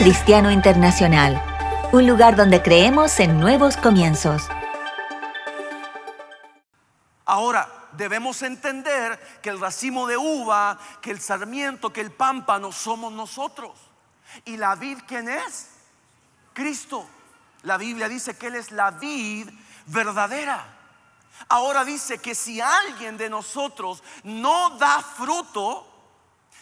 Cristiano Internacional, un lugar donde creemos en nuevos comienzos. Ahora, debemos entender que el racimo de uva, que el sarmiento, que el pámpano somos nosotros. ¿Y la vid quién es? Cristo. La Biblia dice que Él es la vid verdadera. Ahora dice que si alguien de nosotros no da fruto,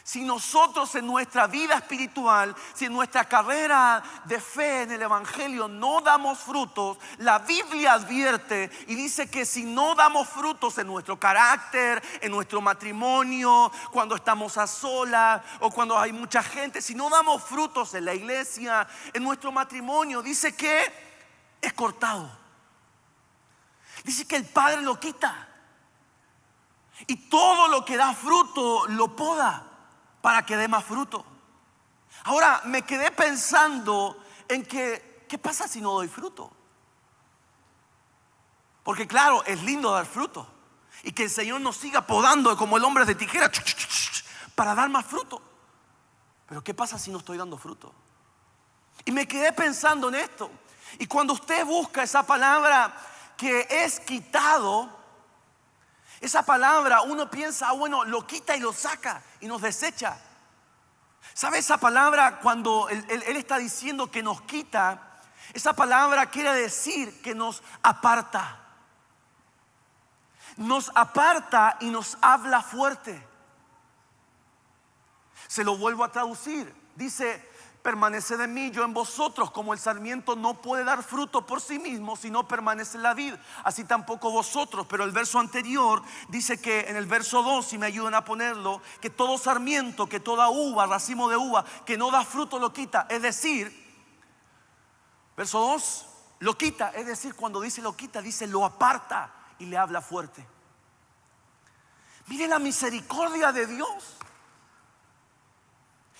si nosotros en nuestra vida espiritual, si en nuestra carrera de fe en el Evangelio no damos frutos, la Biblia advierte y dice que si no damos frutos en nuestro carácter, en nuestro matrimonio, cuando estamos a solas o cuando hay mucha gente, si no damos frutos en la iglesia, en nuestro matrimonio, dice que es cortado. Dice que el Padre lo quita y todo lo que da fruto lo poda para que dé más fruto. Ahora me quedé pensando en que ¿qué pasa si no doy fruto? Porque claro, es lindo dar fruto y que el Señor nos siga podando como el hombre de tijera para dar más fruto. Pero ¿qué pasa si no estoy dando fruto? Y me quedé pensando en esto. Y cuando usted busca esa palabra que es quitado, esa palabra uno piensa, bueno, lo quita y lo saca y nos desecha. ¿Sabe esa palabra cuando él está diciendo que nos quita? Esa palabra quiere decir que nos aparta. Nos aparta y nos habla fuerte. Se lo vuelvo a traducir. Dice: permaneced en mí, yo en vosotros. Como el sarmiento no puede dar fruto por sí mismo si no permanece en la vid, así tampoco vosotros. Pero el verso anterior dice que en el verso 2, si me ayudan a ponerlo, que todo sarmiento, que toda uva, racimo de uva que no da fruto lo quita. Es decir, verso 2, lo quita. Es decir, cuando dice lo quita, dice lo aparta y le habla fuerte. Mire la misericordia de Dios.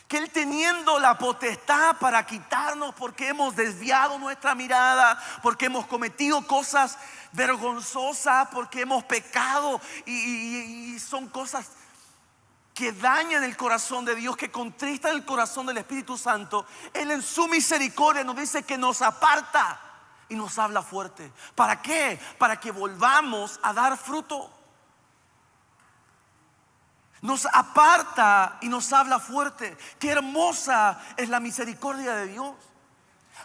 Que Él, teniendo la potestad para quitarnos porque hemos desviado nuestra mirada, porque hemos cometido cosas vergonzosas, porque hemos pecado y son cosas que dañan el corazón de Dios, que contristan el corazón del Espíritu Santo, Él en su misericordia nos dice que nos aparta y nos habla fuerte. ¿Para qué? Para que volvamos a dar fruto. Nos aparta y nos habla fuerte. Qué hermosa es la misericordia de Dios.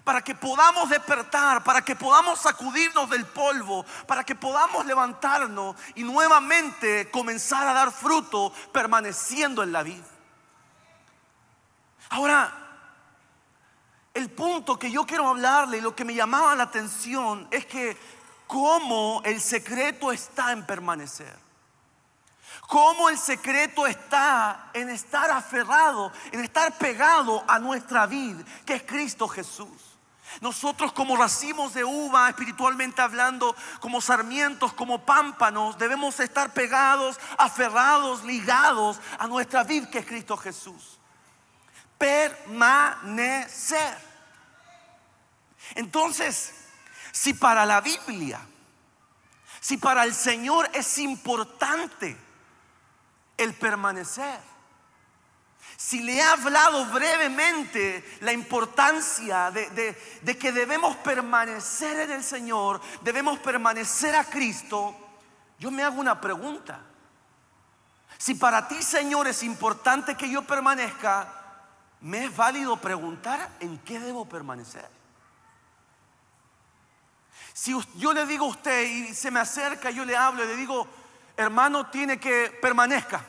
Para que podamos despertar, para que podamos sacudirnos del polvo, para que podamos levantarnos y nuevamente comenzar a dar fruto permaneciendo en la vid. Ahora, el punto que yo quiero hablarle y lo que me llamaba la atención es que cómo el secreto está en permanecer. Cómo el secreto está en estar aferrado, en estar pegado a nuestra vid, que es Cristo Jesús. Nosotros como racimos de uva, espiritualmente hablando, como sarmientos, como pámpanos, debemos estar pegados, aferrados, ligados a nuestra vid, que es Cristo Jesús. Permanecer. Entonces, si para la Biblia, si para el Señor es importante el permanecer, si le he hablado brevemente la importancia de que debemos permanecer en el Señor, debemos permanecer a Cristo, yo me hago una pregunta. Si para ti, Señor, es importante que yo permanezca, ¿me es válido preguntar en qué debo permanecer? Si yo le digo a usted y se me acerca, yo le hablo y le digo: hermano, tiene que permanezca.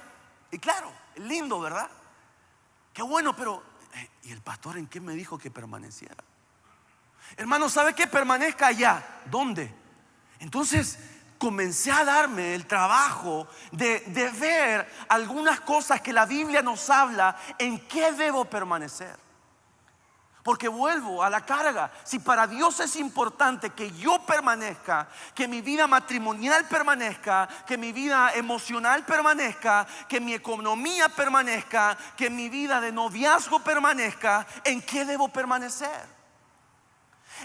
Y claro, es lindo, ¿verdad? Qué bueno, pero ¿y el pastor en qué me dijo que permaneciera? Hermano, ¿sabe qué? Permanezca allá. ¿Dónde? Entonces comencé a darme el trabajo de ver algunas cosas que la Biblia nos habla en qué debo permanecer. Porque vuelvo a la carga. Si para Dios es importante que yo permanezca, que mi vida matrimonial permanezca, que mi vida emocional permanezca, que mi economía permanezca, que mi vida de noviazgo permanezca, ¿en qué debo permanecer?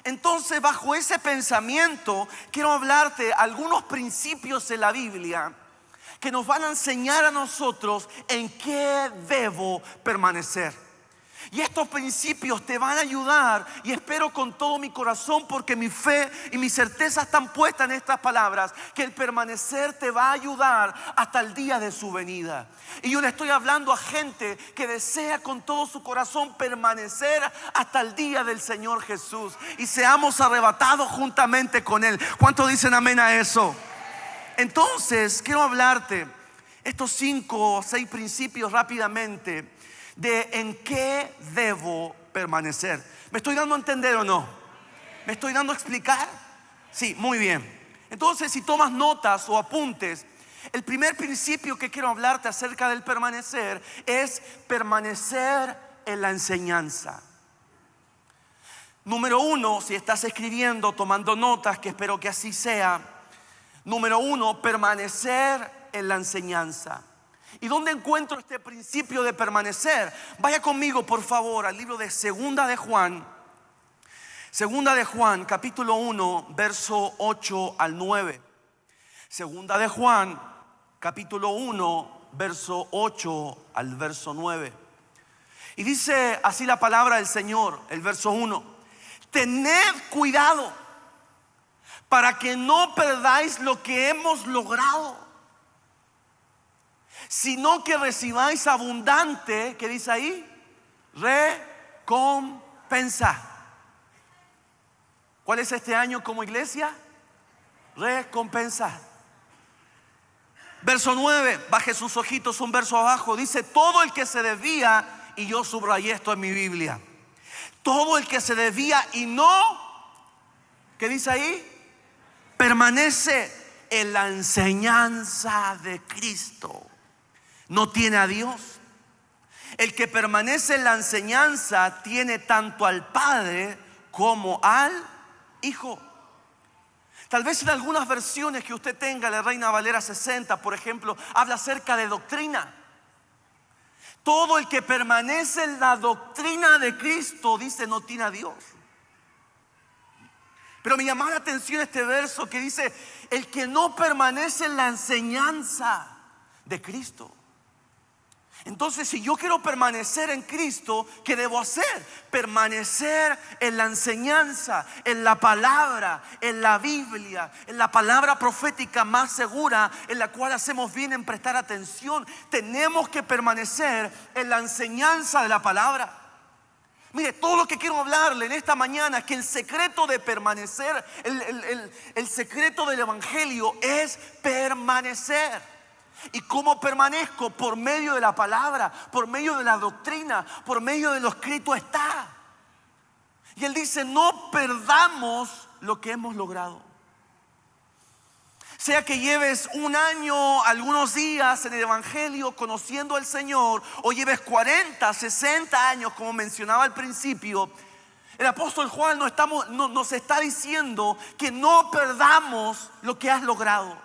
Entonces, bajo ese pensamiento, quiero hablarte algunos principios de la Biblia que nos van a enseñar a nosotros en qué debo permanecer. Y estos principios te van a ayudar, y espero con todo mi corazón, porque mi fe y mi certeza están puestas en estas palabras, que el permanecer te va a ayudar hasta el día de su venida. Y yo le estoy hablando a gente que desea con todo su corazón permanecer hasta el día del Señor Jesús y seamos arrebatados juntamente con Él. ¿Cuántos dicen amén a eso? Entonces quiero hablarte estos 5 o 6 principios rápidamente de en qué debo permanecer. ¿Me estoy dando a entender o no? ¿Me estoy dando a explicar? Sí, muy bien. Entonces, si tomas notas o apuntes, el primer principio que quiero hablarte acerca del permanecer es permanecer en la enseñanza. Número 1, si estás escribiendo, tomando notas, que espero que así sea. Número 1, permanecer en la enseñanza. ¿Y dónde encuentro este principio de permanecer? Vaya conmigo, por favor, al libro de Segunda de Juan. Segunda de Juan, capítulo 1, verso 8 al 9. Segunda de Juan, capítulo 1, verso 8 al verso 9. Y dice así la palabra del Señor, el verso 1. Tened cuidado para que no perdáis lo que hemos logrado, sino que recibáis abundante, ¿qué dice ahí? Recompensa. ¿Cuál es este año como iglesia? Recompensa. Verso 9, baje sus ojitos un verso abajo, dice: todo el que se desvía, y yo subrayé esto en mi Biblia, todo el que se desvía y no, ¿qué dice ahí? Permanece en la enseñanza de Cristo, no tiene a Dios. El que permanece en la enseñanza tiene tanto al Padre como al Hijo. Tal vez en algunas versiones que usted tenga, la Reina Valera 60, por ejemplo, habla acerca de doctrina. Todo el que permanece en la doctrina de Cristo, dice, no tiene a Dios. Pero me llama la atención este verso que dice: el que no permanece en la enseñanza de Cristo. Entonces, si yo quiero permanecer en Cristo, ¿qué debo hacer? Permanecer en la enseñanza, en la palabra, en la Biblia, en la palabra profética más segura, en la cual hacemos bien en prestar atención. Tenemos que permanecer en la enseñanza de la palabra. Mire, todo lo que quiero hablarle en esta mañana es que el secreto de permanecer, el secreto del evangelio es permanecer. ¿Y cómo permanezco? Por medio de la palabra, por medio de la doctrina, por medio de lo escrito está. Y él dice: no perdamos lo que hemos logrado. Sea que lleves un año, algunos días en el evangelio conociendo al Señor, o lleves 40, 60 años, como mencionaba al principio, el apóstol Juan nos está diciendo que no perdamos lo que has logrado.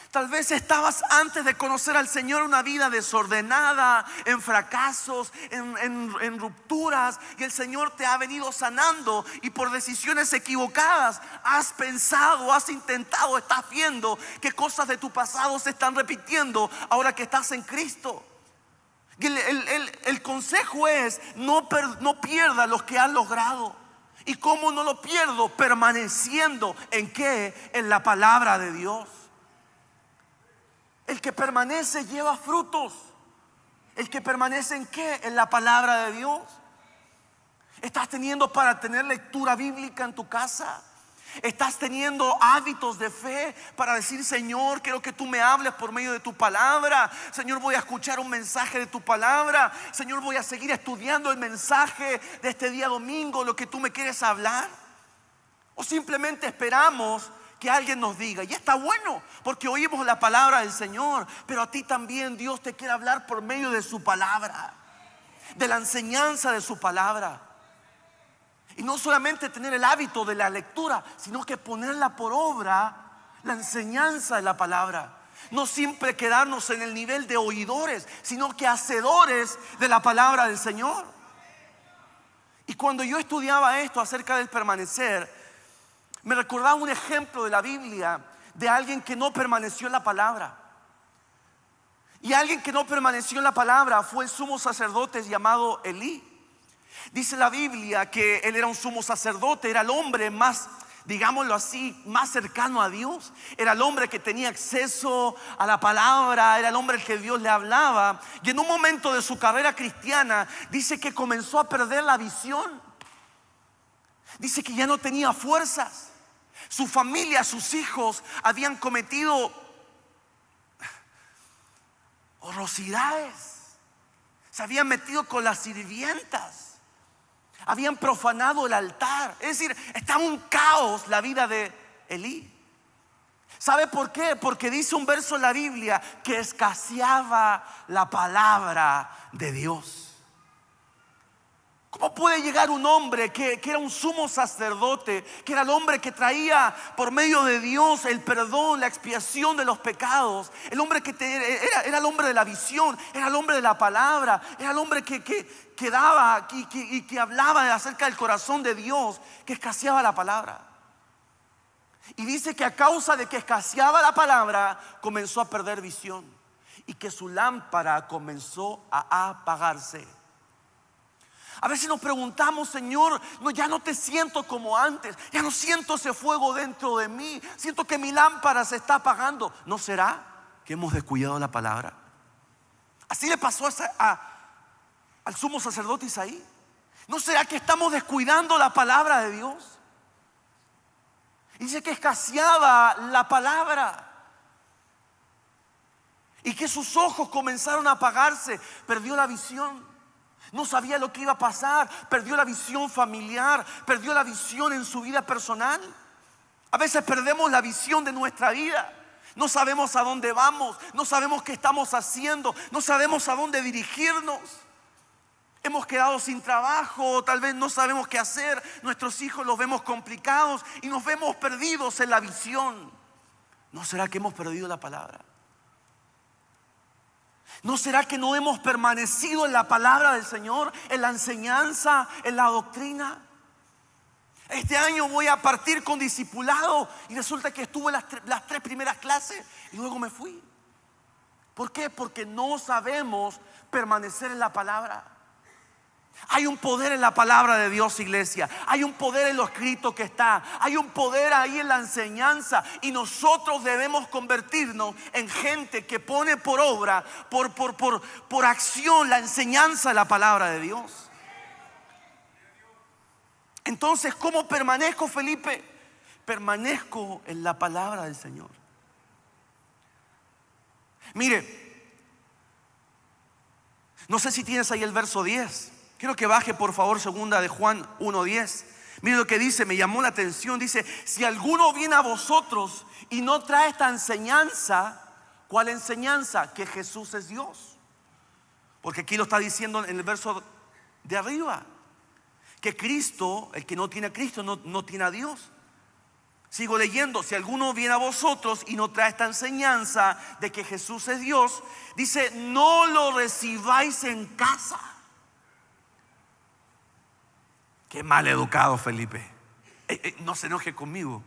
Tal vez estabas, antes de conocer al Señor, una vida desordenada, en fracasos, en rupturas, y el Señor te ha venido sanando, y por decisiones equivocadas has pensado, has intentado, estás viendo que cosas de tu pasado se están repitiendo ahora que estás en Cristo. Y el consejo es: no pierda lo que has logrado. ¿Y cómo no lo pierdo? Permaneciendo ¿en qué? En la palabra de Dios. El que permanece lleva frutos. El que permanece ¿en qué? En la palabra de Dios. ¿Estás teniendo para tener lectura bíblica en tu casa? ¿Estás teniendo hábitos de fe para decir: Señor, quiero que tú me hables por medio de tu palabra? Señor, voy a escuchar un mensaje de tu palabra. Señor, voy a seguir estudiando el mensaje de este día domingo, lo que tú me quieres hablar. O simplemente esperamos que alguien nos diga, y está bueno, porque oímos la palabra del Señor, pero a ti también Dios te quiere hablar por medio de su palabra, de la enseñanza de su palabra. Y no solamente tener el hábito de la lectura, sino que ponerla por obra, la enseñanza de la palabra. No siempre quedarnos en el nivel de oidores, sino que hacedores de la palabra del Señor. Y cuando yo estudiaba esto acerca del permanecer, me recordaba un ejemplo de la Biblia de alguien que no permaneció en la palabra. Y alguien que no permaneció en la palabra fue el sumo sacerdote llamado Elí. Dice la Biblia que él era un sumo sacerdote, era el hombre más, digámoslo así, más cercano a Dios. Era el hombre que tenía acceso a la palabra, era el hombre al que Dios le hablaba. Y en un momento de su carrera cristiana dice que comenzó a perder la visión. Dice que ya no tenía fuerzas. Su familia, sus hijos habían cometido horrorosidades. Se habían metido con las sirvientas. Habían profanado el altar. Es decir, estaba un caos la vida de Elí. ¿Sabe por qué? Porque dice un verso en la Biblia que escaseaba la palabra de Dios. ¿Cómo puede llegar un hombre que era un sumo sacerdote, que era el hombre que traía por medio de Dios el perdón, la expiación de los pecados? El hombre que era el hombre de la visión, era el hombre de la palabra, era el hombre que daba y que hablaba acerca del corazón de Dios, que escaseaba la palabra. Y dice que a causa de que escaseaba la palabra, comenzó a perder visión y que su lámpara comenzó a apagarse. A veces nos preguntamos: Señor, no, ya no te siento como antes, ya no siento ese fuego dentro de mí, siento que mi lámpara se está apagando. ¿No será que hemos descuidado la palabra? Así le pasó al sumo sacerdote Isaí. ¿No será que estamos descuidando la palabra de Dios? Dice que escaseaba la palabra y que sus ojos comenzaron a apagarse, perdió la visión. No sabía lo que iba a pasar, perdió la visión familiar, perdió la visión en su vida personal. A veces perdemos la visión de nuestra vida. No sabemos a dónde vamos, no sabemos qué estamos haciendo, no sabemos a dónde dirigirnos. Hemos quedado sin trabajo, tal vez no sabemos qué hacer. Nuestros hijos los vemos complicados y nos vemos perdidos en la visión. ¿No será que hemos perdido la palabra? ¿No será que no hemos permanecido en la palabra del Señor, en la enseñanza, en la doctrina? Este año voy a partir con discipulado y resulta que estuve las 3 primeras clases y luego me fui. ¿Por qué? Porque no sabemos permanecer en la palabra. Hay un poder en la palabra de Dios, iglesia. Hay un poder en lo escrito que está. Hay un poder ahí en la enseñanza. Y nosotros debemos convertirnos en gente que pone por obra, por acción, la enseñanza de la palabra de Dios. Entonces, ¿cómo permanezco, Felipe? Permanezco en la palabra del Señor. Mire, no sé si tienes ahí el verso 10. Quiero que baje por favor segunda de Juan 1:10. Mire lo que dice, me llamó la atención. Dice: si alguno viene a vosotros y no trae esta enseñanza. ¿Cuál enseñanza? Que Jesús es Dios. Porque aquí lo está diciendo en el verso de arriba, que Cristo, el que no tiene a Cristo, no tiene a Dios. Sigo leyendo: si alguno viene a vosotros y no trae esta enseñanza de que Jesús es Dios, dice, no lo recibáis en casa. Qué mal educado, Felipe. No se enoje conmigo.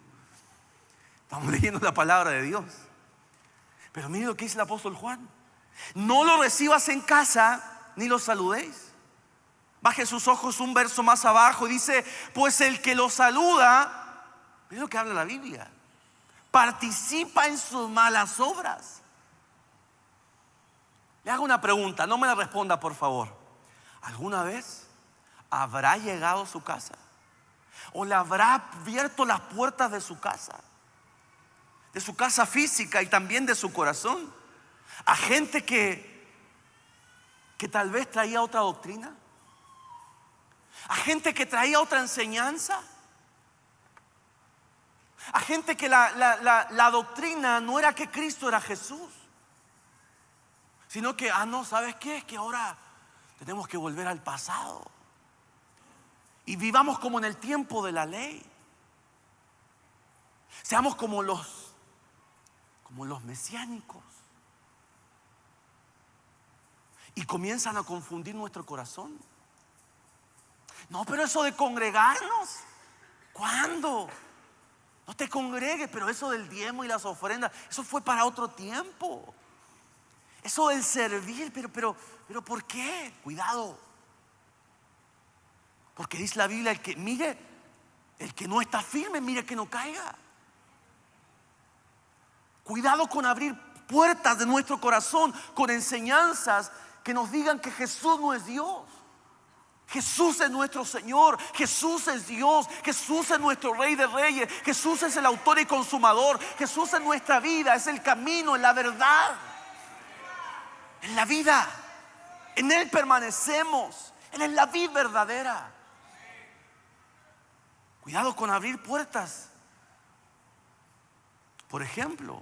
Estamos leyendo la palabra de Dios. Pero mire lo que dice el apóstol Juan: no lo recibas en casa ni lo saludéis. Baje sus ojos un verso más abajo y dice: pues el que lo saluda, mire lo que habla la Biblia, participa en sus malas obras. Le hago una pregunta, no me la responda por favor. ¿Alguna vez habrá llegado a su casa o le habrá abierto las puertas de su casa física y también de su corazón, a gente que tal vez traía otra doctrina, a gente que traía otra enseñanza, a gente que la doctrina no era que Cristo era Jesús, sino que, no, ¿sabes qué? Es que ahora tenemos que volver al pasado y vivamos como en el tiempo de la ley. Seamos como los mesiánicos. Y comienzan a confundir nuestro corazón. No, pero eso de congregarnos, ¿cuándo? No te congregues, pero eso del diezmo y las ofrendas, eso fue para otro tiempo. Eso del servir, pero ¿por qué? Cuidado. Porque dice la Biblia, el que no está firme, mire que no caiga. Cuidado con abrir puertas de nuestro corazón con enseñanzas que nos digan que Jesús no es Dios. Jesús es nuestro Señor, Jesús es Dios, Jesús es nuestro Rey de Reyes, Jesús es el autor y consumador, Jesús es nuestra vida, es el camino, es la verdad, es la vida. En Él permanecemos, Él es la vida verdadera. Cuidado con abrir puertas. Por ejemplo,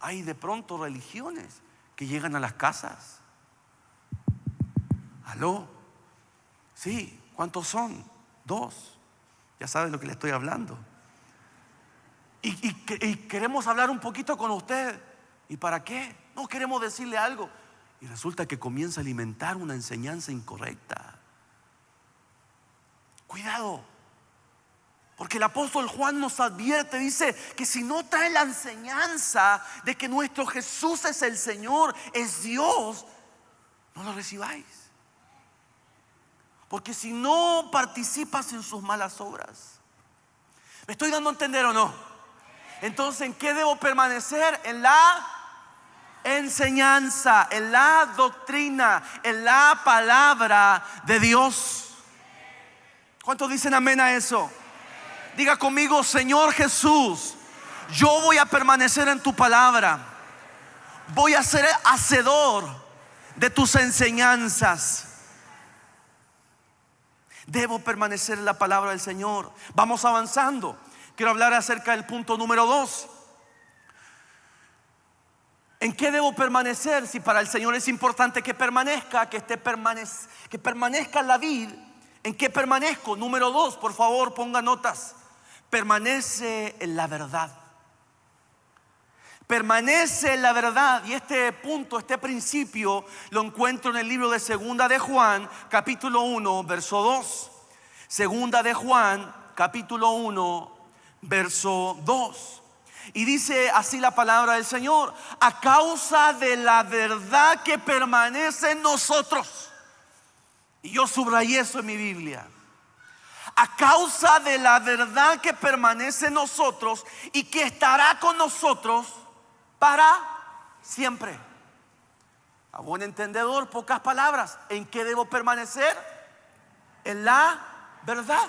hay de pronto religiones que llegan a las casas. ¿Aló? Sí, ¿cuántos son? 2. Ya saben lo que le estoy hablando. Y queremos hablar un poquito con usted. ¿Y para qué? No queremos decirle algo. Y resulta que comienza a alimentar una enseñanza incorrecta. Cuidado. Porque el apóstol Juan nos advierte, dice que si no trae la enseñanza de que nuestro Jesús es el Señor, es Dios, no lo recibáis. Porque si no participas en sus malas obras. ¿Me estoy dando a entender o no? Entonces, ¿en qué debo permanecer? En la enseñanza, en la doctrina, en la palabra de Dios. ¿Cuántos dicen amén a eso? Diga conmigo: Señor Jesús, yo voy a permanecer en tu palabra. Voy a ser hacedor de tus enseñanzas. Debo permanecer en la palabra del Señor. Vamos avanzando. Quiero hablar acerca del punto número 2. ¿En qué debo permanecer? Si para el Señor es importante que permanezca, que permanezca en la vid. ¿En qué permanezco? Número 2, por favor, ponga notas. Permanece en la verdad. Permanece en la verdad. Y este punto, este principio lo encuentro en el libro de Segunda de Juan, capítulo 1, verso 2. Segunda de Juan, capítulo 1, verso 2. Y dice así la palabra del Señor: a causa de la verdad que permanece en nosotros. Y yo subrayé eso en mi Biblia. A causa de la verdad que permanece en nosotros y que estará con nosotros para siempre. A buen entendedor, pocas palabras. ¿En qué debo permanecer? En la verdad.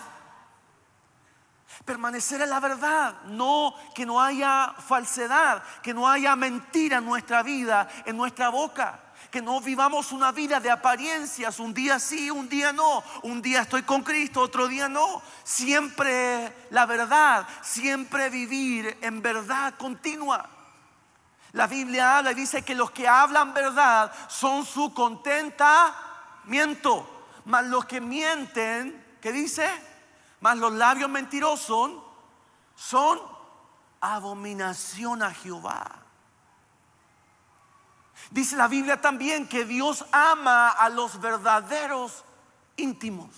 Permanecer en la verdad. No, que no haya falsedad, que no haya mentira en nuestra vida, en nuestra boca. Que no vivamos una vida de apariencias. Un día sí, un día no. Un día estoy con Cristo, otro día no. Siempre la verdad. Siempre vivir en verdad continua. La Biblia habla y dice que los que hablan verdad son su contentamiento. Mas los que mienten, ¿qué dice? Mas los labios mentirosos son abominación a Jehová. Dice la Biblia también que Dios ama a los verdaderos íntimos.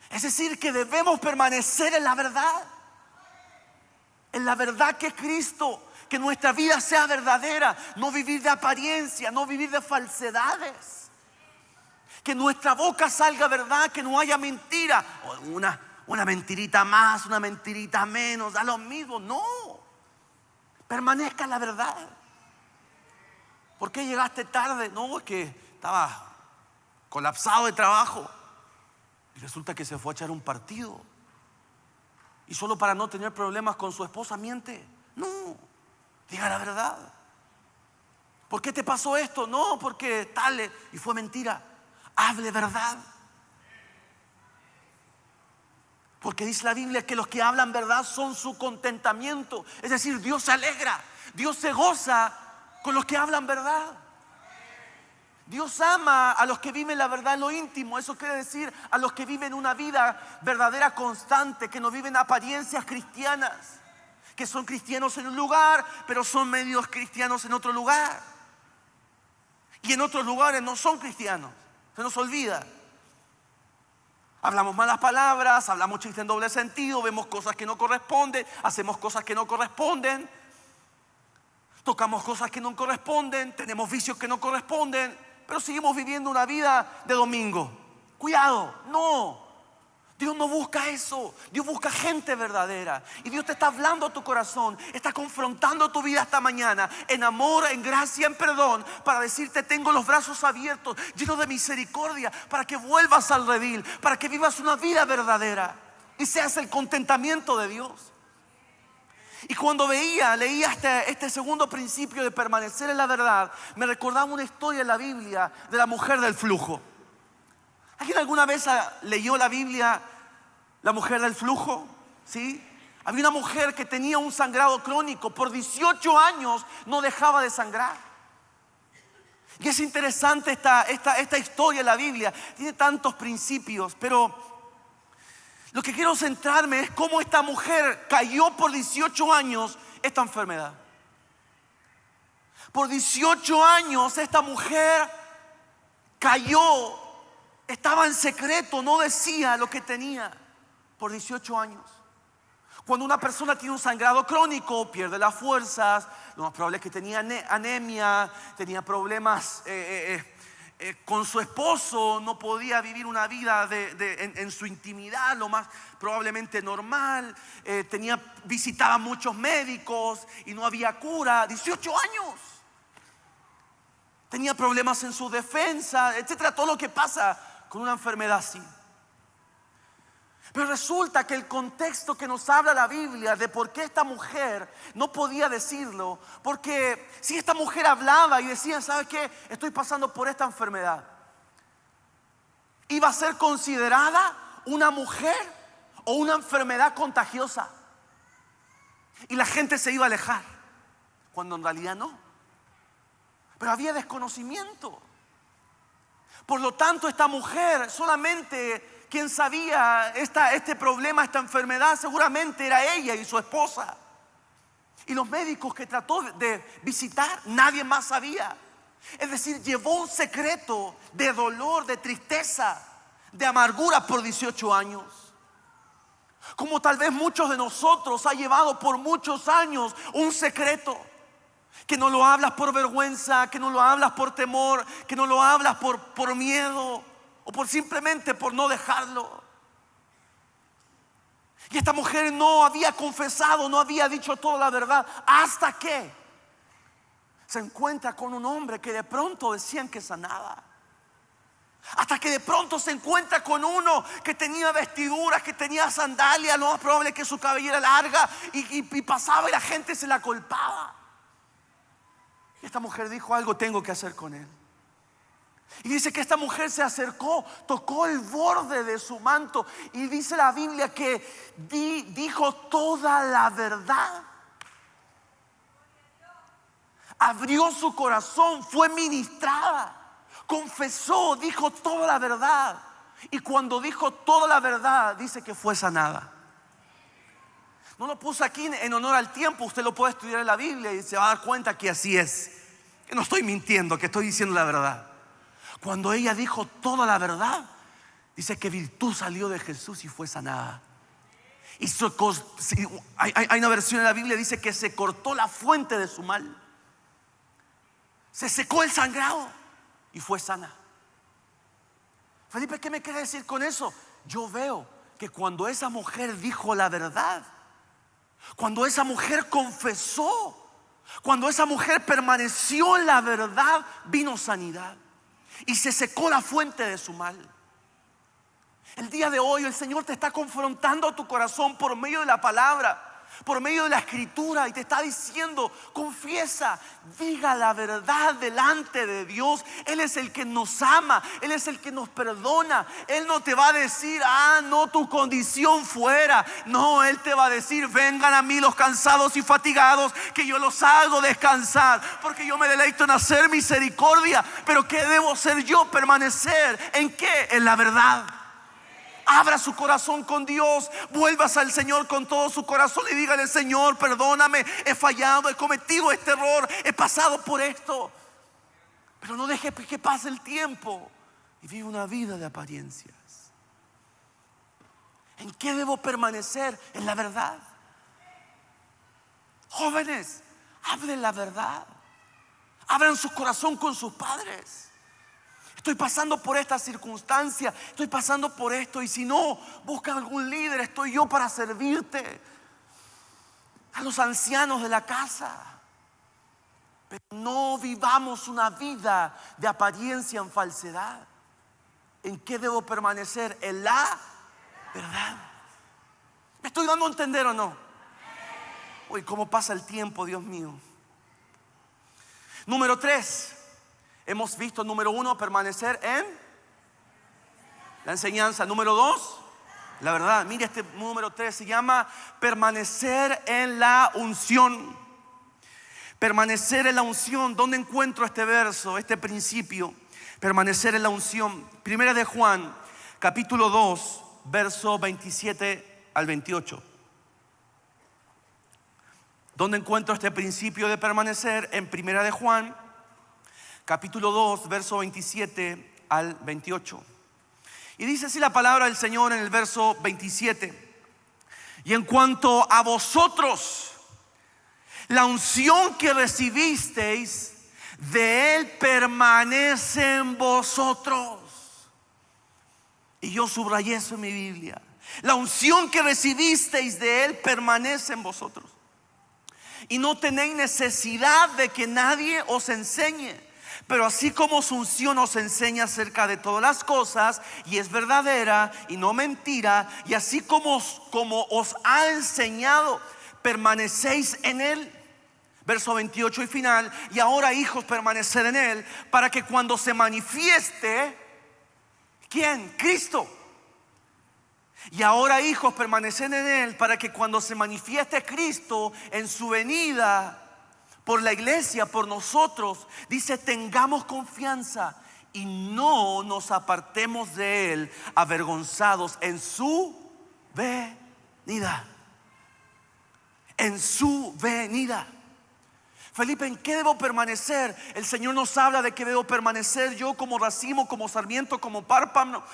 Es decir, que debemos permanecer en la verdad. En la verdad que es Cristo. Que nuestra vida sea verdadera. No vivir de apariencia, no vivir de falsedades. Que nuestra boca salga verdad, que no haya mentira. Una mentirita más, una mentirita menos, da lo mismo. No. Permanezca en la verdad. ¿Por qué llegaste tarde? No, es que estaba colapsado de trabajo. Y resulta que se fue a echar un partido. Y solo para no tener problemas con su esposa miente. No, diga la verdad. ¿Por qué te pasó esto? No, porque tal, y fue mentira. Hable verdad. Porque dice la Biblia que los que hablan verdad son su contentamiento. Es decir, Dios se alegra, Dios se goza con los que hablan verdad. Dios ama a los que viven la verdad en lo íntimo. Eso quiere decir a los que viven una vida verdadera constante, que no viven apariencias cristianas, que son cristianos en un lugar, pero son medios cristianos en otro lugar. Y en otros lugares no son cristianos. Se nos olvida. Hablamos malas palabras, hablamos chistes en doble sentido, vemos cosas que no corresponden, hacemos cosas que no corresponden, tocamos cosas que no corresponden, tenemos vicios que no corresponden, pero seguimos viviendo una vida de domingo. Cuidado, no. Dios no busca eso. Dios busca gente verdadera. Y Dios te está hablando a tu corazón, está confrontando tu vida esta mañana en amor, en gracia, en perdón, para decirte: tengo los brazos abiertos, llenos de misericordia, para que vuelvas al redil, para que vivas una vida verdadera y seas el contentamiento de Dios. Y cuando leía este segundo principio de permanecer en la verdad, me recordaba una historia en la Biblia de la mujer del flujo. ¿Alguien alguna vez leyó la Biblia, la mujer del flujo? ¿Sí? Había una mujer que tenía un sangrado crónico. Por 18 años no dejaba de sangrar. Y es interesante esta historia en la Biblia. Tiene tantos principios, pero lo que quiero centrarme es cómo esta mujer cayó por 18 años esta enfermedad. Por 18 años esta mujer cayó. Estaba en secreto, no decía lo que tenía por 18 años. Cuando una persona tiene un sangrado crónico, pierde las fuerzas, lo más probable es que tenía anemia, tenía problemas con su esposo, no podía vivir una vida en su intimidad, lo más probablemente normal, visitaba muchos médicos y no había cura. 18 años. Tenía problemas en su defensa, etcétera, todo lo que pasa con una enfermedad así. Pero resulta que el contexto que nos habla la Biblia de por qué esta mujer no podía decirlo, porque si esta mujer hablaba y decía: ¿sabes qué? Estoy pasando por esta enfermedad, iba a ser considerada una mujer o una enfermedad contagiosa, y la gente se iba a alejar, cuando en realidad no. Pero había desconocimiento. Por lo tanto, esta mujer, solamente quien sabía este problema, esta enfermedad, seguramente era ella y su esposa. Y los médicos que trató de visitar, nadie más sabía. Es decir, llevó un secreto de dolor, de tristeza, de amargura por 18 años. Como tal vez muchos de nosotros ha llevado por muchos años un secreto, que no lo hablas por vergüenza, que no lo hablas por temor, que no lo hablas por miedo, o simplemente por no dejarlo. Y esta mujer no había confesado, no había dicho toda la verdad, hasta que se encuentra con un hombre que de pronto decían que sanaba. Hasta que de pronto se encuentra con uno que tenía vestiduras, que tenía sandalias, lo más probable es que su cabellera larga, y pasaba y la gente se la culpaba. Y esta mujer dijo: algo tengo que hacer con él. Y dice que esta mujer se acercó, tocó el borde de su manto, y dice la Biblia que dijo toda la verdad. Abrió su corazón, fue ministrada, confesó, dijo toda la verdad. Y cuando dijo toda la verdad, dice que fue sanada. No lo puse aquí en honor al tiempo. Usted lo puede estudiar en la Biblia y se va a dar cuenta que así es. Que no estoy mintiendo, que estoy diciendo la verdad. Cuando ella dijo toda la verdad, dice que virtud salió de Jesús y fue sanada. Y hay una versión en la Biblia que dice que se cortó la fuente de su mal. Se secó el sangrado y fue sana. Felipe, ¿qué me quiere decir con eso? Yo veo que cuando esa mujer dijo la verdad, cuando esa mujer confesó, cuando esa mujer permaneció en la verdad, vino sanidad y se secó la fuente de su mal. El día de hoy el Señor te está confrontando a tu corazón por medio de la palabra, por medio de la escritura, y te está diciendo: confiesa, diga la verdad delante de Dios. Él es el que nos ama, Él es el que nos perdona. Él no te va a decir: ah, no, tu condición fuera. No, Él te va a decir: vengan a mí los cansados y fatigados, que yo los hago descansar, porque yo me deleito en hacer misericordia. Pero ¿qué debo hacer yo? Permanecer ¿en qué? En la verdad. Abra su corazón con Dios, vuelvas al Señor con todo su corazón y dígale: Señor, perdóname, he fallado, he cometido este error, he pasado por esto. Pero no deje que pase el tiempo y vive una vida de apariencias. ¿En qué debo permanecer? En la verdad. Jóvenes, hablen la verdad. Abran su corazón con sus padres. Estoy pasando por esta circunstancia, estoy pasando por esto, y si no, busca algún líder, estoy yo para servirte. A los ancianos de la casa. Pero no vivamos una vida de apariencia en falsedad. ¿En qué debo permanecer? En la verdad. ¿Me estoy dando a entender o no? Uy, cómo pasa el tiempo, Dios mío. Número 3. Hemos visto, número 1, permanecer en la enseñanza. Número 2, la verdad. Mira, este número 3 se llama permanecer en la unción. Permanecer en la unción. ¿Dónde encuentro este verso, este principio? Permanecer en la unción. Primera de Juan, capítulo 2, verso 27 al 28. ¿Dónde encuentro este principio de permanecer? En Primera de Juan, capítulo 2, verso 27 al 28. Y dice así la palabra del Señor en el verso 27. Y en cuanto a vosotros, la unción que recibisteis de Él permanece en vosotros. Y yo subrayé eso en mi Biblia. La unción que recibisteis de Él permanece en vosotros. Y no tenéis necesidad de que nadie os enseñe. Pero así como su unción os enseña acerca de todas las cosas, y es verdadera y no mentira, y así como os ha enseñado, permanecéis en Él. Verso 28 y final. Y ahora, hijos, permanecer en Él, para que cuando se manifieste, ¿quién? Cristo. Y ahora, hijos, permanecen en Él, para que cuando se manifieste Cristo en su venida por la iglesia, por nosotros, dice, tengamos confianza y no nos apartemos de Él avergonzados en su venida. En su venida. Felipe, ¿en qué debo permanecer? El Señor nos habla de que debo permanecer yo como racimo, como sarmiento, como párpano,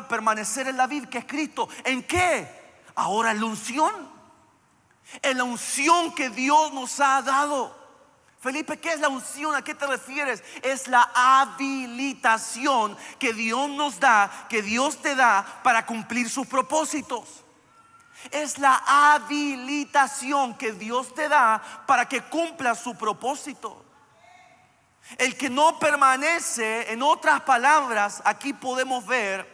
permanecer en la vid que es Cristo. ¿En qué? Ahora en la unción. En la unción que Dios nos ha dado. Felipe, ¿qué es la unción? ¿A qué te refieres? Es la habilitación que Dios nos da, que Dios te da para cumplir sus propósitos. Es la habilitación que Dios te da para que cumpla su propósito. El que no permanece, en otras palabras, aquí podemos ver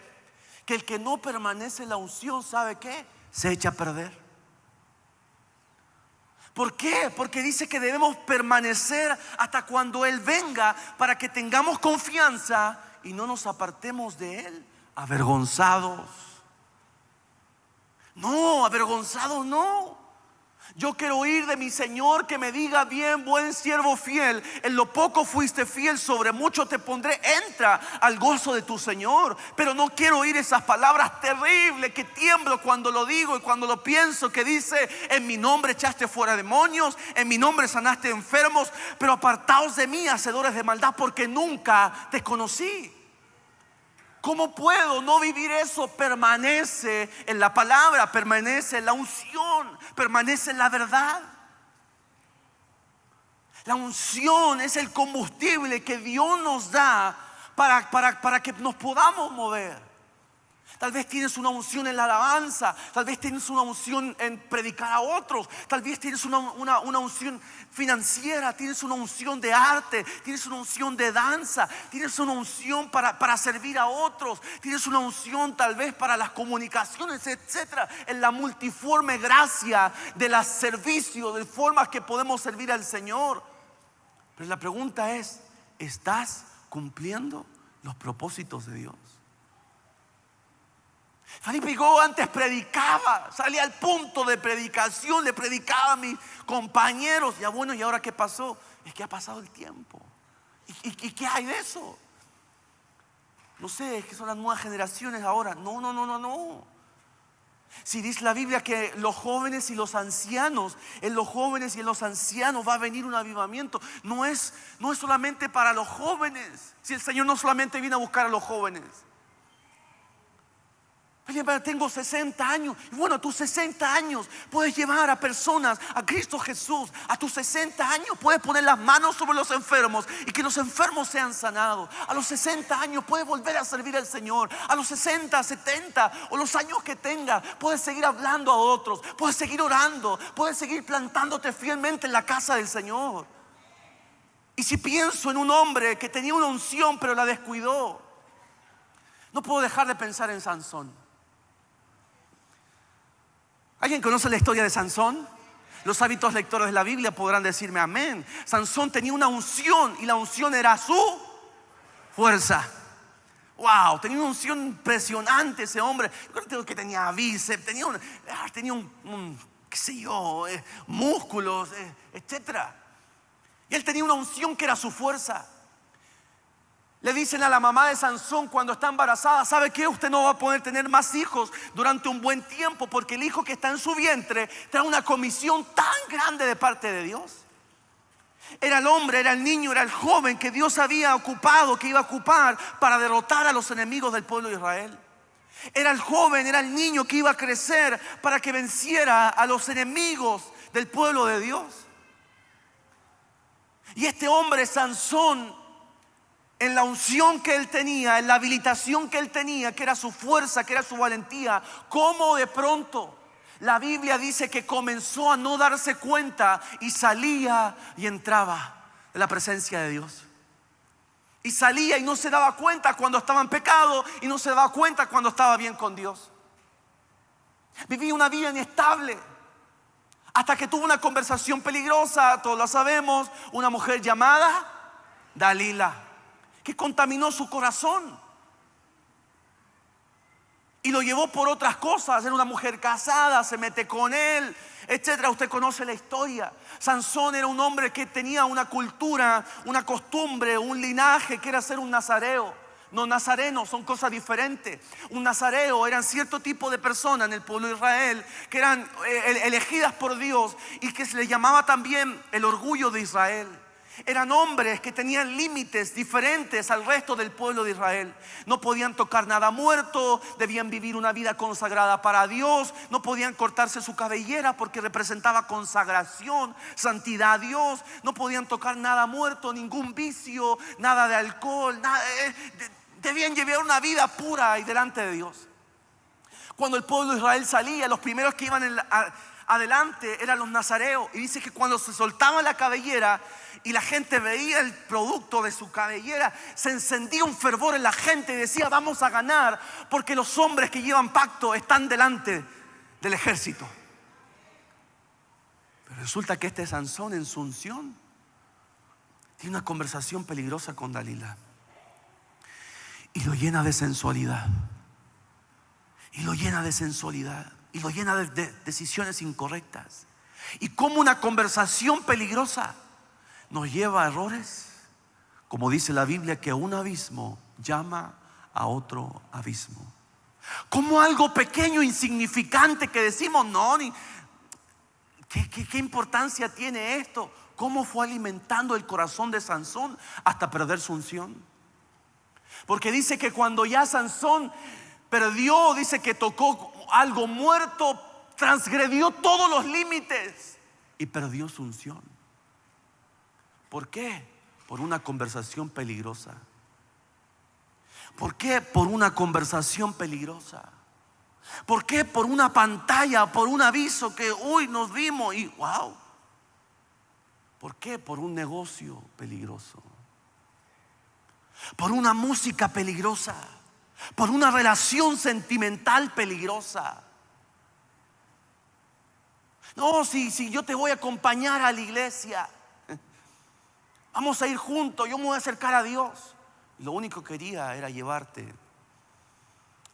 que el que no permanece en la unción, ¿sabe qué? Se echa a perder. ¿Por qué? Porque dice que debemos permanecer hasta cuando Él venga, para que tengamos confianza y no nos apartemos de Él avergonzados. No, avergonzados no. Yo quiero oír de mi Señor que me diga, bien, buen siervo fiel, en lo poco fuiste fiel, sobre mucho te pondré, entra al gozo de tu Señor. Pero no quiero oír esas palabras terribles que tiemblo cuando lo digo y cuando lo pienso, que dice, en mi nombre echaste fuera demonios, en mi nombre sanaste enfermos, pero apartaos de mí, hacedores de maldad, porque nunca te conocí. ¿Cómo puedo no vivir eso? Permanece en la palabra, permanece en la unción, permanece en la verdad. La unción es el combustible que Dios nos da para que nos podamos mover. Tal vez tienes una unción en la alabanza, tal vez tienes una unción en predicar a otros, tal vez tienes una unción financiera, tienes una unción de arte, tienes una unción de danza, tienes una unción para servir a otros, tienes una unción tal vez para las comunicaciones, etcétera. En la multiforme gracia de los servicios, de formas que podemos servir al Señor. Pero la pregunta es, ¿estás cumpliendo los propósitos de Dios? Felipe Go antes predicaba, salía al punto de predicación, le predicaba a mis compañeros. Ya bueno, ¿y ahora qué pasó? Es que ha pasado el tiempo. ¿Y qué hay de eso? No sé, es que son las nuevas generaciones ahora. No. Si dice la Biblia que los jóvenes y los ancianos, en los jóvenes y en los ancianos va a venir un avivamiento. No es solamente para los jóvenes. Si el Señor no solamente viene a buscar a los jóvenes. Oye, pero tengo 60 años. Y bueno, a tus 60 años puedes llevar a personas a Cristo Jesús. A tus 60 años puedes poner las manos sobre los enfermos y que los enfermos sean sanados. A los 60 años puedes volver a servir al Señor. A los 60, 70 o los años que tengas, puedes seguir hablando a otros. Puedes seguir orando. Puedes seguir plantándote fielmente en la casa del Señor. Y si pienso en un hombre que tenía una unción pero la descuidó, no puedo dejar de pensar en Sansón. ¿Alguien conoce la historia de Sansón? Los hábitos lectores de la Biblia podrán decirme amén. Sansón tenía una unción y la unción era su fuerza. Wow, tenía una unción impresionante ese hombre. Yo creo que tenía bíceps, tenía qué sé yo, músculos, etcétera. Y él tenía una unción que era su fuerza. Le dicen a la mamá de Sansón cuando está embarazada: ¿sabe qué? Usted no va a poder tener más hijos durante un buen tiempo, porque el hijo que está en su vientre trae una comisión tan grande de parte de Dios. Era el hombre, era el niño, era el joven que Dios había ocupado, que iba a ocupar para derrotar a los enemigos del pueblo de Israel. Era el joven, era el niño que iba a crecer para que venciera a los enemigos del pueblo de Dios. Y este hombre, Sansón, en la unción que él tenía, en la habilitación que él tenía, que era su fuerza, que era su valentía, cómo de pronto la Biblia dice que comenzó a no darse cuenta y salía y entraba en la presencia de Dios. Y salía y no se daba cuenta cuando estaba en pecado y no se daba cuenta cuando estaba bien con Dios. Vivía una vida inestable hasta que tuvo una conversación peligrosa, todos la sabemos, una mujer llamada Dalila, que contaminó su corazón y lo llevó por otras cosas. Era una mujer casada, se mete con él, etcétera. Usted conoce la historia. Sansón era un hombre que tenía una cultura, una costumbre, un linaje que era ser un nazareo. No, nazarenos son cosas diferentes. Un nazareo eran cierto tipo de personas en el pueblo de Israel que eran elegidas por Dios y que se les llamaba también el orgullo de Israel. Eran hombres que tenían límites diferentes al resto del pueblo de Israel. No podían tocar nada muerto, debían vivir una vida consagrada para Dios. No podían cortarse su cabellera porque representaba consagración, santidad a Dios. No podían tocar nada muerto, ningún vicio, nada de alcohol, nada. Debían llevar una vida pura y delante de Dios. Cuando el pueblo de Israel salía, los primeros que iban adelante eran los nazareos. Y dice que cuando se soltaba la cabellera y la gente veía el producto de su cabellera, se encendía un fervor en la gente y decía: vamos a ganar, porque los hombres que llevan pacto están delante del ejército. Pero resulta que este Sansón, en su unción, tiene una conversación peligrosa con Dalila y lo llena de sensualidad, y lo llena de sensualidad, y lo llena de decisiones incorrectas. Y como una conversación peligrosa nos lleva a errores, como dice la Biblia, que un abismo llama a otro abismo. Como algo pequeño, insignificante, que decimos: no, ¿qué importancia tiene esto? ¿Cómo fue alimentando el corazón de Sansón hasta perder su unción? Porque dice que cuando ya Sansón perdió, dice que tocó algo muerto, transgredió todos los límites y perdió su unción. ¿Por qué? Por una conversación peligrosa. ¿Por qué? Por una conversación peligrosa. ¿Por qué? Por una pantalla, por un aviso que hoy nos vimos y wow. ¿Por qué? Por un negocio peligroso. Por una música peligrosa. Por una relación sentimental peligrosa. No, si yo te voy a acompañar a la iglesia, vamos a ir juntos, yo me voy a acercar a Dios. Lo único que quería era llevarte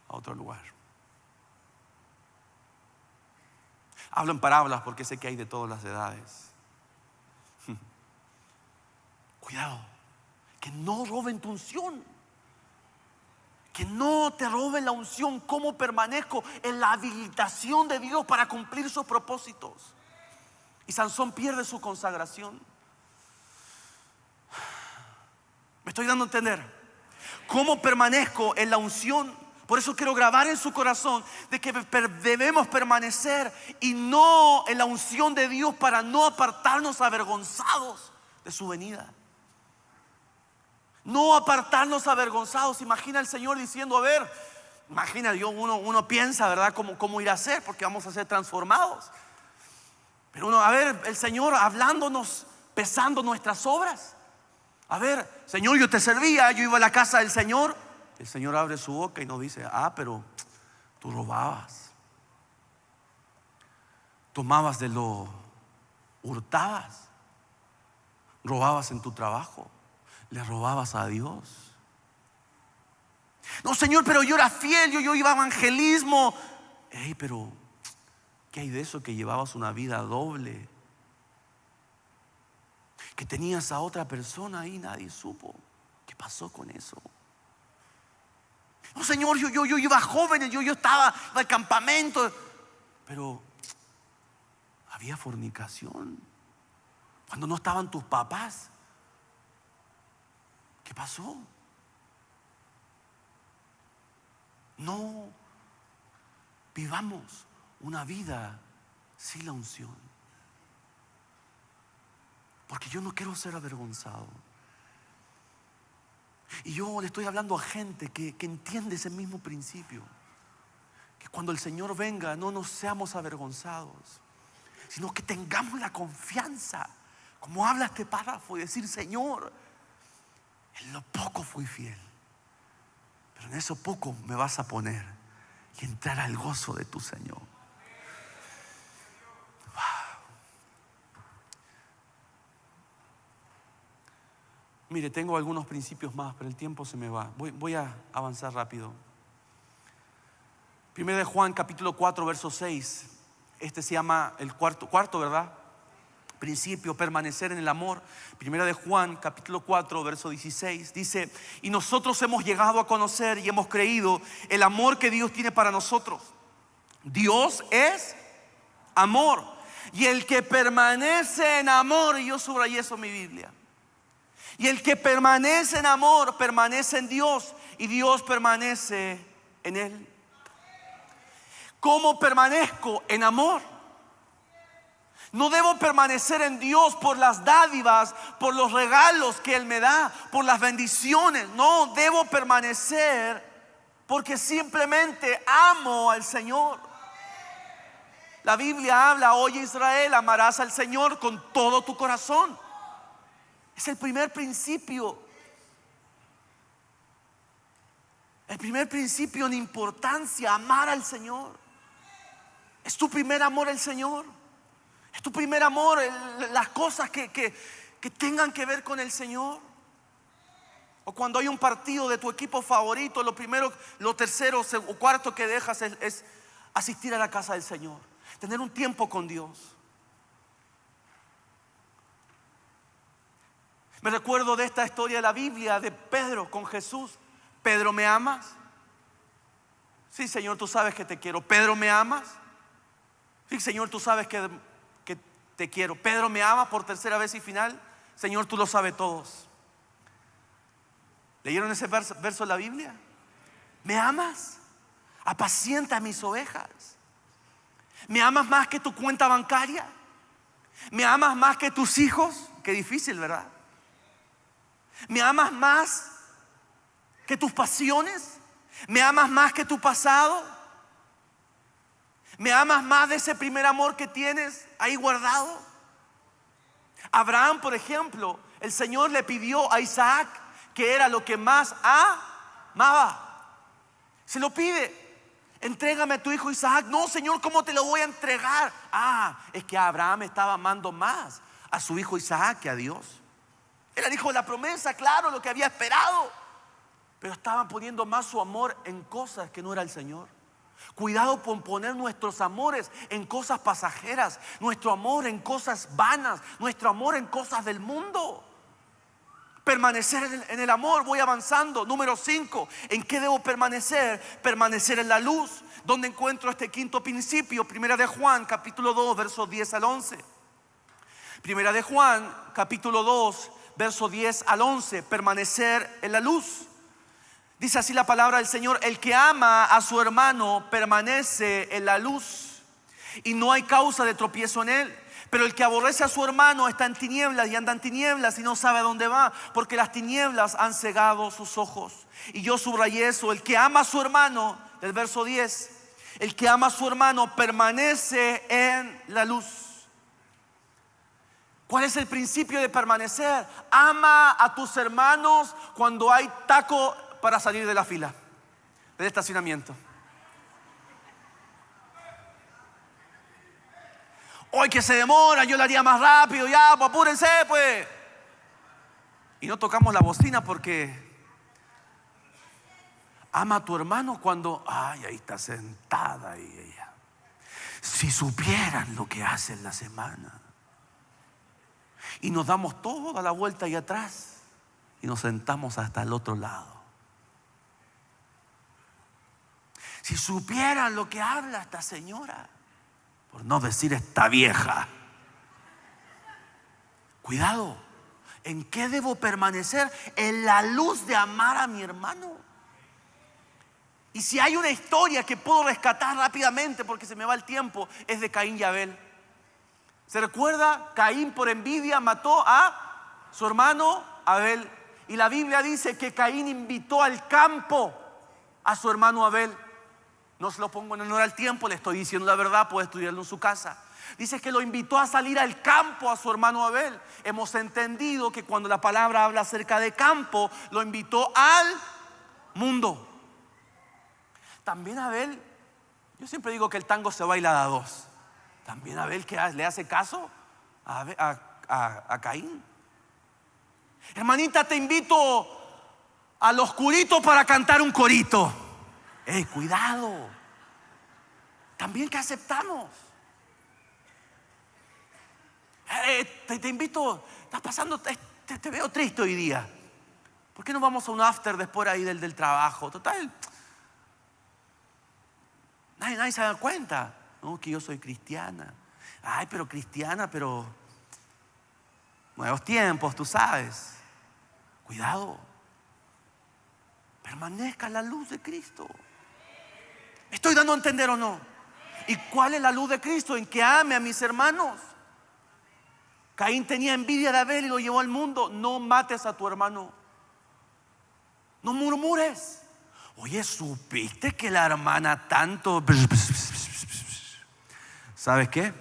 a otro lugar. Hablo en parábolas porque sé que hay de todas las edades. Cuidado, que no roben tu unción, que no te roben la unción. ¿Cómo permanezco en la habilitación de Dios para cumplir sus propósitos? Y Sansón pierde su consagración. ¿Me estoy dando a entender? ¿Cómo permanezco en la unción? Por eso quiero grabar en su corazón de que debemos permanecer y no en la unción de Dios para no apartarnos avergonzados de su venida. No apartarnos avergonzados. Imagina el Señor diciendo, a ver, imagina, uno piensa, ¿verdad? Cómo ir a ser, porque vamos a ser transformados. Pero a ver, el Señor hablándonos, pesando nuestras obras. A ver, Señor, yo te servía, yo iba a la casa del Señor. El Señor abre su boca y nos dice, pero tú robabas, tomabas de lo, hurtabas, robabas en tu trabajo, le robabas a Dios. No, Señor, pero yo era fiel, yo iba a evangelismo. Pero ¿qué hay de eso que llevabas una vida doble? Que tenías a otra persona ahí, nadie supo. ¿Qué pasó con eso? No, Señor, yo iba joven, yo estaba al campamento, pero había fornicación cuando no estaban tus papás. ¿Qué pasó? No vivamos una vida sin la unción, porque yo no quiero ser avergonzado. Y yo le estoy hablando a gente que entiende ese mismo principio, que cuando el Señor venga no nos seamos avergonzados, sino que tengamos la confianza, como habla este párrafo, y decir, Señor, en lo poco fui fiel, pero en eso poco me vas a poner, y entrar al gozo de tu Señor. Mire, tengo algunos principios más, pero el tiempo se me va. Voy a avanzar rápido. 1 de Juan capítulo 4 verso 6. Este se llama el cuarto, ¿verdad? Principio, permanecer en el amor. 1 de Juan capítulo 4 verso 16 dice: y nosotros hemos llegado a conocer y hemos creído el amor que Dios tiene para nosotros. Dios es amor, y el que permanece en amor, y yo subrayé eso en mi Biblia, y el que permanece en amor permanece en Dios, y Dios permanece en él. ¿Cómo permanezco? En amor. No debo permanecer en Dios por las dádivas, por los regalos que Él me da, por las bendiciones. No, debo permanecer porque simplemente amo al Señor. La Biblia habla: oye Israel, amarás al Señor con todo tu corazón. Es el primer principio. El primer principio en importancia, amar al Señor. Es tu primer amor el Señor. Es tu primer amor las cosas que tengan que ver con el Señor. O cuando hay un partido de tu equipo favorito, lo primero, lo tercero o cuarto que dejas es asistir a la casa del Señor, tener un tiempo con Dios. Me recuerdo de esta historia de la Biblia de Pedro con Jesús. Pedro, ¿me amas? Sí, Señor, tú sabes que te quiero. Pedro, ¿me amas? Sí, Señor, tú sabes que te quiero. Pedro, ¿me amas? Por tercera vez y final. Señor, tú lo sabes todos. ¿Leyeron ese verso de la Biblia? ¿Me amas? Apacienta mis ovejas. ¿Me amas más que tu cuenta bancaria? ¿Me amas más que tus hijos? Qué difícil, ¿verdad? ¿Me amas más que tus pasiones? ¿Me amas más que tu pasado? ¿Me amas más de ese primer amor que tienes ahí guardado? Abraham, por ejemplo, el Señor le pidió a Isaac, que era lo que más amaba. Se lo pide: entrégame a tu hijo Isaac. No, Señor, ¿cómo te lo voy a entregar? Es que Abraham estaba amando más a su hijo Isaac que a Dios. Era el hijo de la promesa, claro, lo que había esperado, pero estaban poniendo más su amor en cosas que no era el Señor. Cuidado con poner nuestros amores en cosas pasajeras, nuestro amor en cosas vanas, nuestro amor en cosas del mundo. Permanecer en el amor. Voy avanzando. Número 5. ¿En qué debo permanecer? Permanecer en la luz. ¿Dónde encuentro este quinto principio? 1 de Juan capítulo 2 versos 10 al 11. 1 de Juan capítulo 2 versos 10 al 11. Permanecer en la luz. Dice así la palabra del Señor: el que ama a su hermano permanece en la luz y no hay causa de tropiezo en él. Pero el que aborrece a su hermano está en tinieblas y anda en tinieblas y no sabe a dónde va, porque las tinieblas han cegado sus ojos. Y yo subrayé eso: el que ama a su hermano, del verso 10, el que ama a su hermano permanece en la luz. ¿Cuál es el principio de permanecer? Ama a tus hermanos cuando hay taco para salir de la fila del estacionamiento. Hoy que se demora, yo lo haría más rápido, ya, pues apúrense, pues. Y no tocamos la bocina porque ama a tu hermano cuando, ay, ahí está sentada y ella. Si supieran lo que hace en la semana. Y nos damos toda la vuelta ahí atrás y nos sentamos hasta el otro lado. Si supieran lo que habla esta señora, por no decir esta vieja. Cuidado, ¿en qué debo permanecer? En la luz de amar a mi hermano. Y si hay una historia que puedo rescatar rápidamente porque se me va el tiempo, es de Caín y Abel. ¿Se recuerda? Caín por envidia mató a su hermano Abel. Y la Biblia dice que Caín invitó al campo a su hermano Abel. No se lo pongo en honor al tiempo, le estoy diciendo la verdad, puede estudiarlo en su casa. Dice que lo invitó a salir al campo a su hermano Abel. Hemos entendido que cuando la palabra habla acerca de campo, lo invitó al mundo. También Abel, yo siempre digo que el tango se baila de a dos. También Abel, que le hace caso a Caín. Hermanita, te invito al oscurito para cantar un corito. Cuidado. También que aceptamos. Te invito. Estás pasando, te veo triste hoy día. ¿Por qué no vamos a un after después ahí del trabajo? Total, nadie se da cuenta. No, que yo soy cristiana. Ay, pero cristiana, pero nuevos tiempos, tú sabes. Cuidado. Permanezca en la luz de Cristo. ¿Me estoy dando a entender o no? ¿Y cuál es la luz de Cristo? En que ame a mis hermanos. Caín tenía envidia de Abel y lo llevó al mundo. No mates a tu hermano. No murmures. Oye, ¿supiste que la hermana tanto? ¿Sabes qué?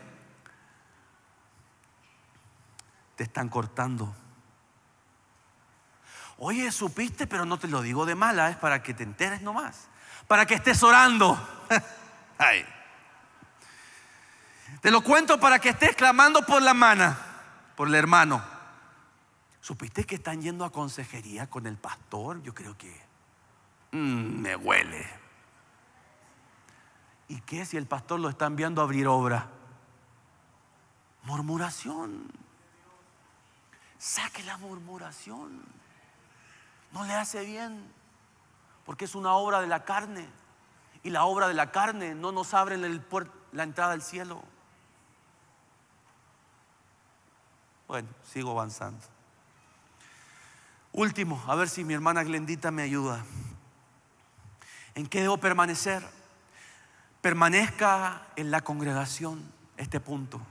Te están cortando. Oye, ¿supiste? Pero no te lo digo de mala, es para que te enteres nomás. Para que estés orando. Ay. Te lo cuento para que estés clamando por la hermana, por el hermano. ¿Supiste que están yendo a consejería con el pastor? Yo creo que me huele. ¿Y qué si el pastor lo está enviando a abrir obra? Murmuración. Saque la murmuración. No le hace bien. Porque es una obra de la carne. Y la obra de la carne no nos abre la entrada al cielo. Bueno, sigo avanzando. Último, a ver si mi hermana Glendita me ayuda. ¿En qué debo permanecer? Permanezca en la congregación. Este punto.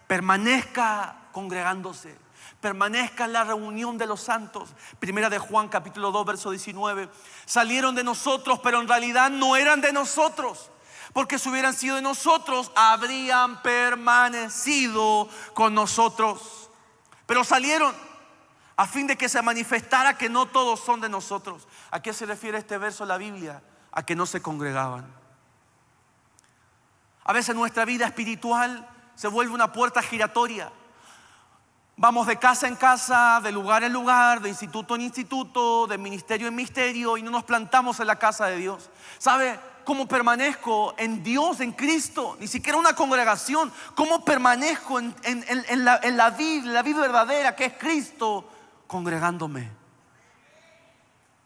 Permanezca congregándose. Permanezca en la reunión de los santos. Primera de Juan capítulo 2 verso 19. Salieron de nosotros, pero en realidad no eran de nosotros, porque si hubieran sido de nosotros, habrían permanecido con nosotros. Pero salieron a fin de que se manifestara que no todos son de nosotros. ¿A qué se refiere este verso de la Biblia? A que no se congregaban. A veces nuestra vida espiritual se vuelve una puerta giratoria. Vamos de casa en casa, de lugar en lugar, de instituto en instituto, de ministerio en ministerio, y no nos plantamos en la casa de Dios. ¿Sabe cómo permanezco en Dios, en Cristo? Ni siquiera una congregación. ¿Cómo permanezco en la vida verdadera que es Cristo? Congregándome.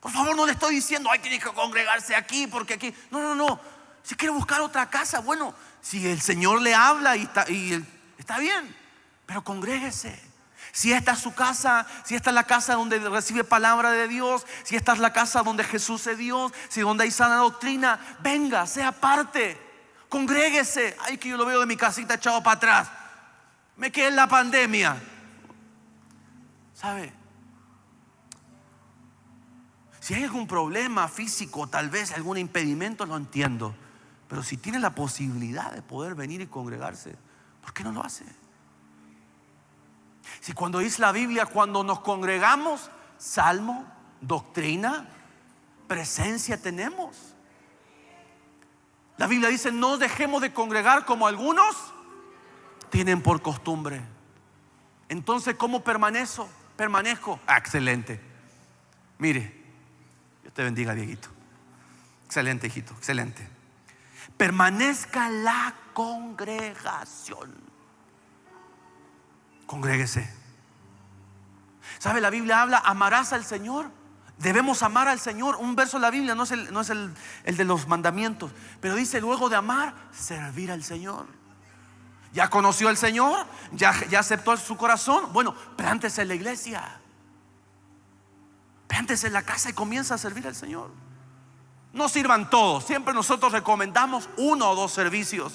Por favor, no le estoy diciendo, ay, tiene que congregarse aquí porque aquí. No. Si quiere buscar otra casa, bueno, si el Señor le habla y está bien, pero congréguese. Si esta es su casa, si esta es la casa donde recibe palabra de Dios, si esta es la casa donde Jesús es Dios, si donde hay sana doctrina, venga, sea parte, congréguese. Ay, que yo lo veo de mi casita echado para atrás, me quedé en la pandemia. ¿Sabe? Si hay algún problema físico, tal vez algún impedimento, lo entiendo. Pero si tiene la posibilidad de poder venir y congregarse, ¿por qué no lo hace? Si cuando dice la Biblia, cuando nos congregamos, salmo, doctrina, presencia tenemos. La Biblia dice, no dejemos de congregar como algunos tienen por costumbre. Entonces, ¿cómo permanezco? Excelente. Mire, Dios te bendiga, Dieguito. Excelente, hijito, excelente. Permanezca la congregación. Congréguese. ¿Sabe? La Biblia habla, amarás al Señor. Debemos amar al Señor. Un verso de la Biblia no es el de los mandamientos, pero dice luego de amar, servir al Señor. ¿Ya conoció al Señor? ¿Ya aceptó su corazón? Bueno, plántese en la iglesia, plántese en la casa y comienza a servir al Señor. No sirvan todos. Siempre nosotros recomendamos 1 o 2 servicios,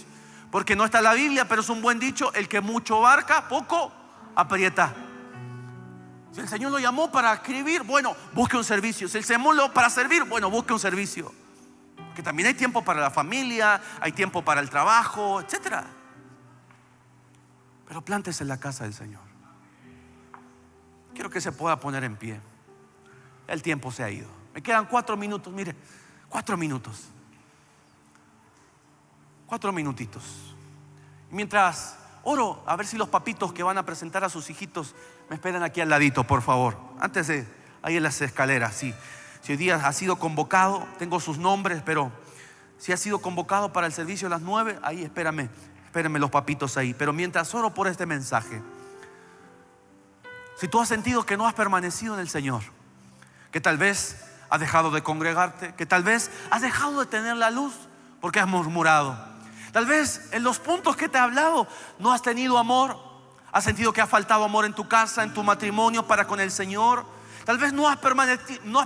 porque no está en la Biblia, pero es un buen dicho: el que mucho abarca, poco aprieta. Si el Señor lo llamó para escribir, bueno, busque un servicio. Si el Señor lo para servir, bueno, busque un servicio. Que también hay tiempo para la familia, hay tiempo para el trabajo, etcétera. Pero plántese en la casa del Señor. Quiero que se pueda poner en pie. El tiempo se ha ido. Me quedan 4 minutos, mire, 4 minutos. 4 minutitos. Mientras oro, a ver si los papitos que van a presentar a sus hijitos me esperan aquí al ladito, por favor. Antes de, ahí en las escaleras, sí. Si hoy día ha sido convocado, tengo sus nombres, pero si ha sido convocado para el servicio a las 9, ahí espérenme los papitos ahí. Pero mientras oro por este mensaje, si tú has sentido que no has permanecido en el Señor, que tal vez has dejado de congregarte, que tal vez has dejado de tener la luz porque has murmurado, tal vez en los puntos que te he hablado no has tenido amor, has sentido que ha faltado amor en tu casa, en tu matrimonio para con el Señor, tal vez no has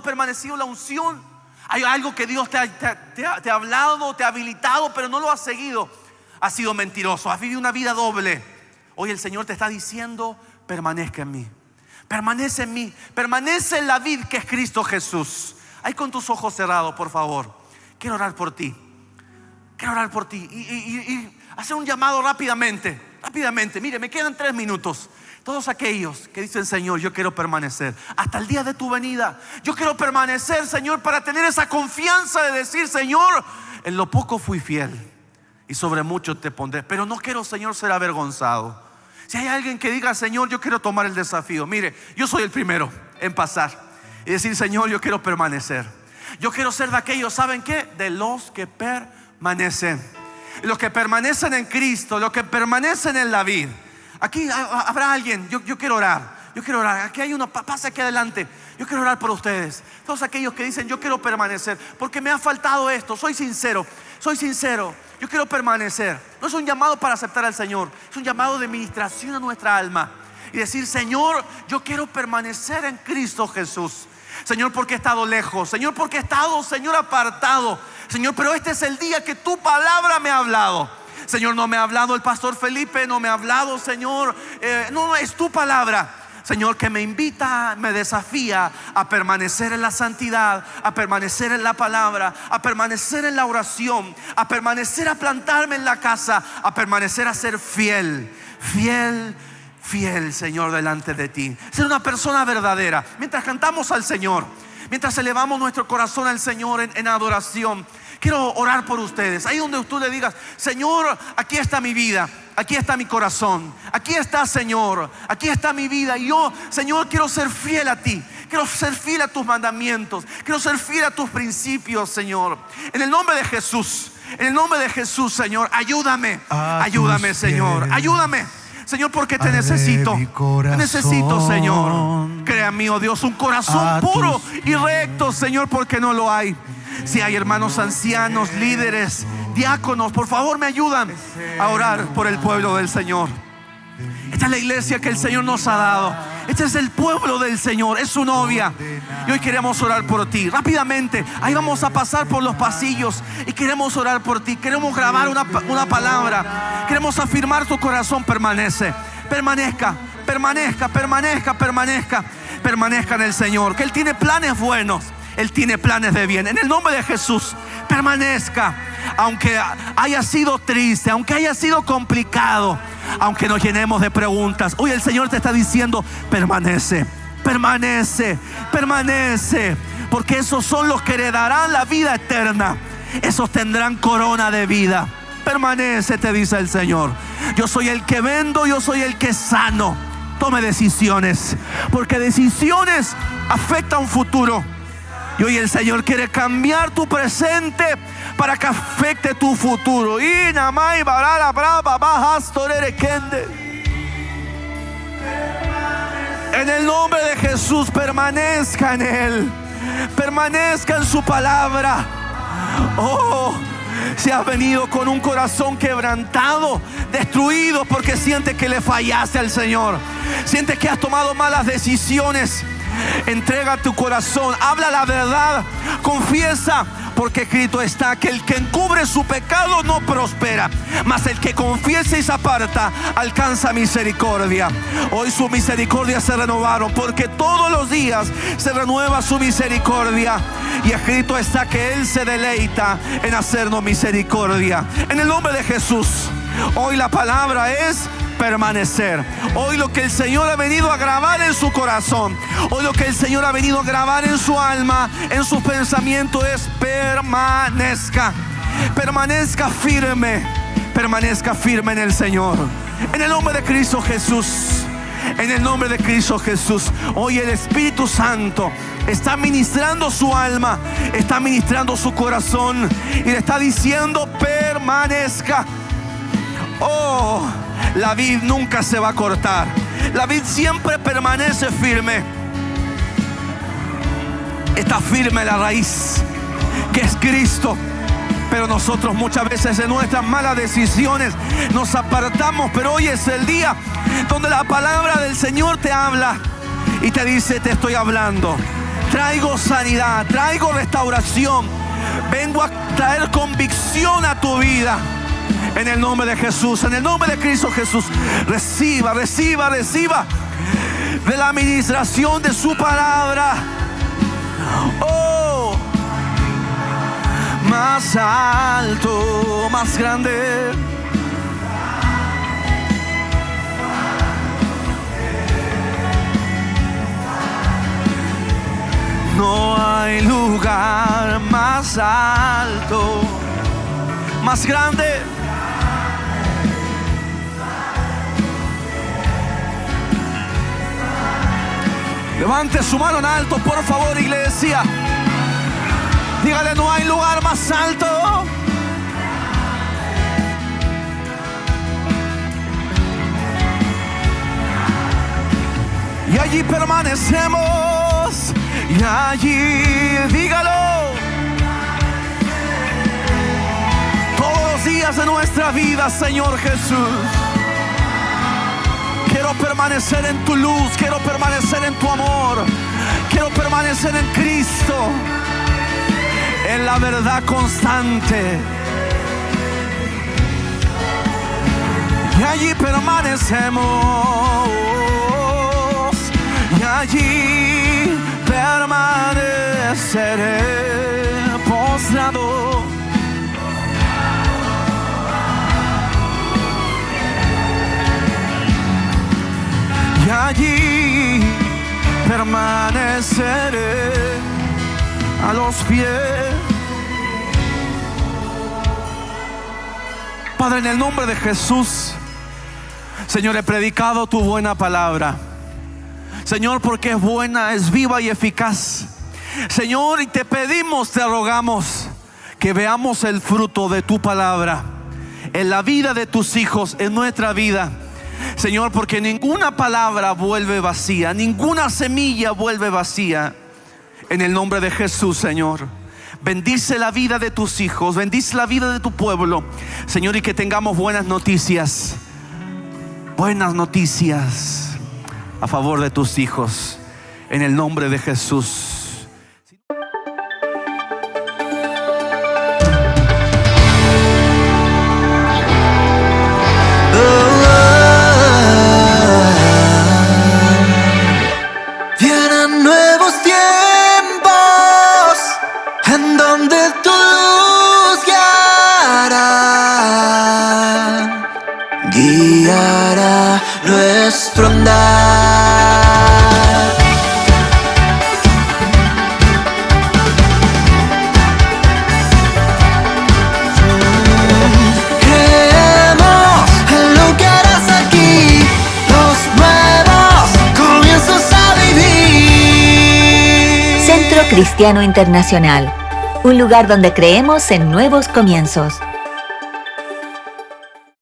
permanecido la unción. Hay algo que Dios te ha hablado, te ha habilitado, pero no lo has seguido. Has sido mentiroso, has vivido una vida doble. Hoy el Señor te está diciendo: permanezca en mí, permanece en mí, permanece en la vid que es Cristo Jesús. Ahí con tus ojos cerrados, por favor. Quiero orar por ti. Quiero orar por ti y hacer un llamado rápidamente. Mire, me quedan 3 minutos. Todos aquellos que dicen: Señor, yo quiero permanecer hasta el día de tu venida. Yo quiero permanecer, Señor, para tener esa confianza de decir: Señor, en lo poco fui fiel y sobre mucho te pondré. Pero no quiero, Señor, ser avergonzado. Si hay alguien que diga: Señor, yo quiero tomar el desafío. Mire, yo soy el primero en pasar y decir: Señor, yo quiero permanecer. Yo quiero ser de aquellos, ¿saben qué? De los que permanecen. Los que permanecen en Cristo, los que permanecen en la vid. Aquí habrá alguien. Yo quiero orar. Yo quiero orar. Aquí hay uno, pasa aquí adelante. Yo quiero orar por ustedes. Todos aquellos que dicen: yo quiero permanecer porque me ha faltado esto. Soy sincero. Yo quiero permanecer. No es un llamado para aceptar al Señor, es un llamado de ministración a nuestra alma. Y decir: Señor, yo quiero permanecer en Cristo Jesús. Señor, porque he estado lejos. Señor, porque he estado, Señor, apartado. Señor, pero este es el día que tu palabra me ha hablado. Señor, no me ha hablado el pastor Felipe, no me ha hablado, Señor, no, es tu palabra, Señor, que me invita, me desafía a permanecer en la santidad, a permanecer en la palabra, a permanecer en la oración, a permanecer, a plantarme en la casa, a permanecer, a ser fiel, Señor, delante de ti. Ser una persona verdadera. Mientras cantamos al Señor, mientras elevamos nuestro corazón al Señor en adoración, quiero orar por ustedes. Ahí donde tú le digas: Señor, aquí está mi vida, aquí está mi corazón, aquí está, Señor, aquí está mi vida. Y yo, Señor, quiero ser fiel a ti. Quiero ser fiel a tus mandamientos. Quiero ser fiel a tus principios, Señor. En el nombre de Jesús, Señor, ayúdame, Señor, ayúdame, Señor, porque te necesito. Te necesito, Señor. Crea en mí, oh Dios, un corazón puro y recto, Señor, porque no lo hay. Si hay hermanos ancianos, líderes, diáconos, por favor me ayudan a orar por el pueblo del Señor. Esta Esta es la iglesia que el Señor nos ha dado. Este es el pueblo del Señor, es su novia. Y hoy queremos orar por ti. Rápidamente, ahí vamos a pasar por los pasillos y queremos orar por ti. Queremos grabar una palabra. Queremos afirmar tu corazón. Permanece, permanezca, permanezca, permanezca, permanezca. Permanezca en el Señor, que Él tiene planes buenos. Él tiene planes de bien. En el nombre de Jesús, permanezca. Aunque haya sido triste, aunque haya sido complicado, aunque nos llenemos de preguntas, hoy el Señor te está diciendo: permanece, permanece, permanece. Porque esos son los que heredarán la vida eterna. Esos tendrán corona de vida. Permanece, te dice el Señor. Yo soy el que vendo, yo soy el que sano. Tome decisiones, porque decisiones afectan un futuro. Y hoy el Señor quiere cambiar tu presente para que afecte tu futuro. En el nombre de Jesús, permanezca en Él. Permanezca en su palabra. Oh, si has venido con un corazón quebrantado, destruido porque sientes que le fallaste al Señor, sientes que has tomado malas decisiones, entrega tu corazón, habla la verdad, confiesa, porque escrito está que el que encubre su pecado no prospera, mas el que confiesa y se aparta alcanza misericordia. Hoy su misericordia se renovaron, porque todos los días se renueva su misericordia. Y escrito está que Él se deleita en hacernos misericordia. En el nombre de Jesús, hoy la palabra es permanecer. Hoy lo que el Señor ha venido a grabar en su corazón, hoy lo que el Señor ha venido a grabar en su alma, en sus pensamientos, es permanezca. Permanezca firme. Permanezca firme en el Señor. En el nombre de Cristo Jesús. En el nombre de Cristo Jesús. Hoy el Espíritu Santo está ministrando su alma, está ministrando su corazón y le está diciendo: permanezca. Oh, la vid nunca se va a cortar. La vid siempre permanece firme. Está firme la raíz, que es Cristo. Pero nosotros muchas veces en nuestras malas decisiones nos apartamos. Pero hoy es el día donde la palabra del Señor te habla y te dice: te estoy hablando. Traigo sanidad, traigo restauración. Vengo a traer convicción a tu vida. En el nombre de Jesús, en el nombre de Cristo Jesús, reciba, reciba, reciba de la administración de su palabra. Oh, más alto, más grande. No hay lugar más alto, más grande. Levante su mano en alto, por favor, iglesia. Dígale: no hay lugar más alto. Y allí permanecemos. Y allí, dígalo. Todos los días de nuestra vida, Señor Jesús. Quiero permanecer en tu luz, quiero permanecer en tu amor, quiero permanecer en Cristo, en la verdad constante. Y allí permanecemos, y allí permaneceré postrado. Y allí permaneceré a los pies. Padre, en el nombre de Jesús, Señor, he predicado tu buena palabra. Señor, porque es buena, es viva y eficaz. Señor, y te pedimos, te rogamos que veamos el fruto de tu palabra en la vida de tus hijos, en nuestra vida. Señor, porque ninguna palabra vuelve vacía, ninguna semilla vuelve vacía. En el nombre de Jesús, Señor, bendice la vida de tus hijos, bendice la vida de tu pueblo, Señor, y que tengamos buenas noticias. buenas noticias a favor de tus hijos en el nombre de Jesús. Vienen nuevos tiempos en donde tu luz guiará nuestro andar. Creemos en lo que harás aquí, los nuevos comienzos a vivir. Centro Cristiano Internacional, un lugar donde creemos en nuevos comienzos.